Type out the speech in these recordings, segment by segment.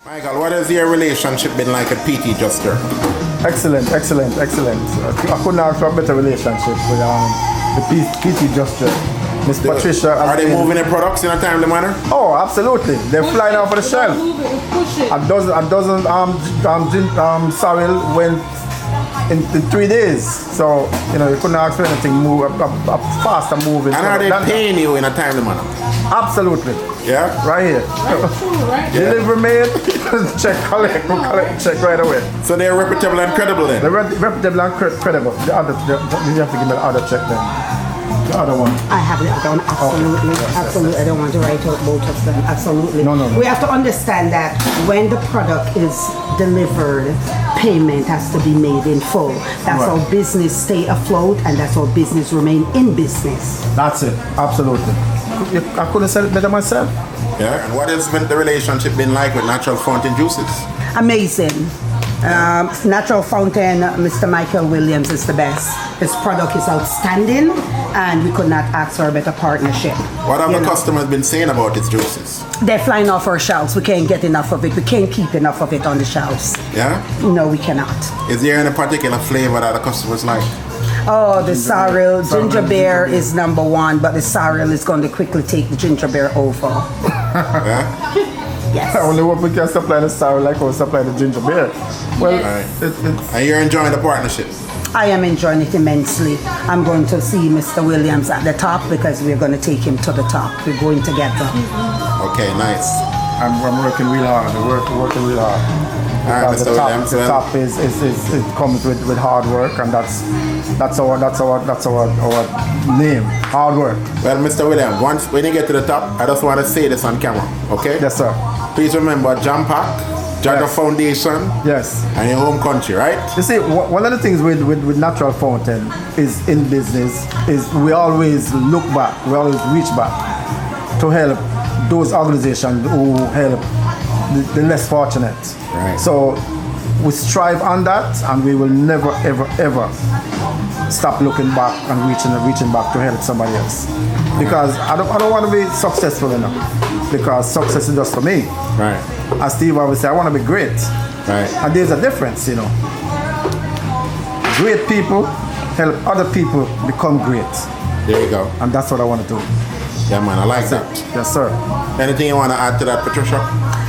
Michael, what has your relationship been like at PT Juster? Excellent. I couldn't ask for a better relationship with the PT Juster. Miss Patricia. Are they moving their products in a timely manner? Oh, absolutely. They're flying out for the shelf. A dozen sorrel went in 3 days. So, you couldn't ask for anything faster moving. And are they paying you in a timely manner? Absolutely. Yeah? Right here. Yeah. Delivery made, collect check right away. So they're reputable and credible then? They're reputable and credible. You have to give me the other check then. The other one. I have the other one, absolutely. Okay. Absolutely. I don't want to write out both of them. Absolutely. No. We have to understand that when the product is delivered, payment has to be made in full. That's Right. how business stay afloat, and that's how business remain in business. That's it. Absolutely. I couldn't sell it better myself. Yeah. And what has been the relationship been like with natural fountain juices? Amazing. Natural Fountain, Mr. Michael Williams is the best. His product is outstanding, and we could not ask for a better partnership. What have the customers been saying about its juices? They're flying off our shelves. We can't get enough of it. We can't keep enough of it on the shelves. Yeah? No, we cannot. Is there any particular flavor that the customers like? Oh, the sorrel, ginger beer is number one, but the sorrel is going to quickly take the ginger beer over. Yeah? Yes. I only hope we can supply the sorrel like we supply the ginger beer. Well, Right. it's And you're enjoying the partnership? I am enjoying it immensely. I'm going to see Mr. Williams at the top because we're going to take him to the top. We're going together. Okay, nice. I'm working real hard. We're working real hard. Alright, Because Mr. Williams. the top is it comes with hard work, and that's our name. Hard work. Well, Mr. Williams, when you get to the top, I just want to say this on camera, okay? Yes, sir. Please remember Jam Pack, Jagger Yes. Foundation, Yes. and your home country, right? You see, one of the things with Natural Fountain is in business is we always look back, we always reach back to help those organizations who help the less fortunate. Right. So we strive on that, and we will never, ever stop looking back and reaching back to help somebody else. Because I don't want to be successful enough. Because success is just for me. Right. As Steve always say, I want to be great. Right. And there's a difference, Great people help other people become great. There you go. And that's what I want to do. Yeah, man, I like that. Yes, sir. Anything you want to add to that, Patricia?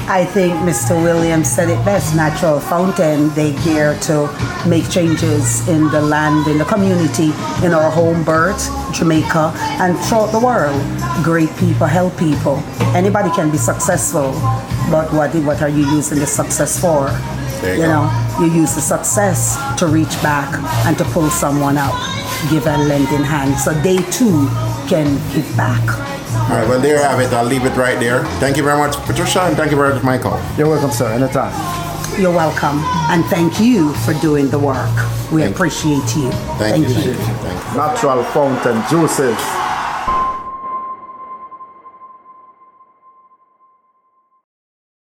I think Mr. Williams said it best. Natural Fountain, they care to make changes in the land, in the community, in our home birth, Jamaica, and throughout the world. Great people help people. Anybody can be successful, but what are you using the success for? There you go. You use the success to reach back and to pull someone out, give a lending hand, so they too can give back. All right, well, there you have it. I'll leave it right there. Thank you very much, Patricia, and thank you very much, Michael. You're welcome, sir. Anytime. You're welcome, and thank you for doing the work. We appreciate you. Thank you. Natural Fountain Juices.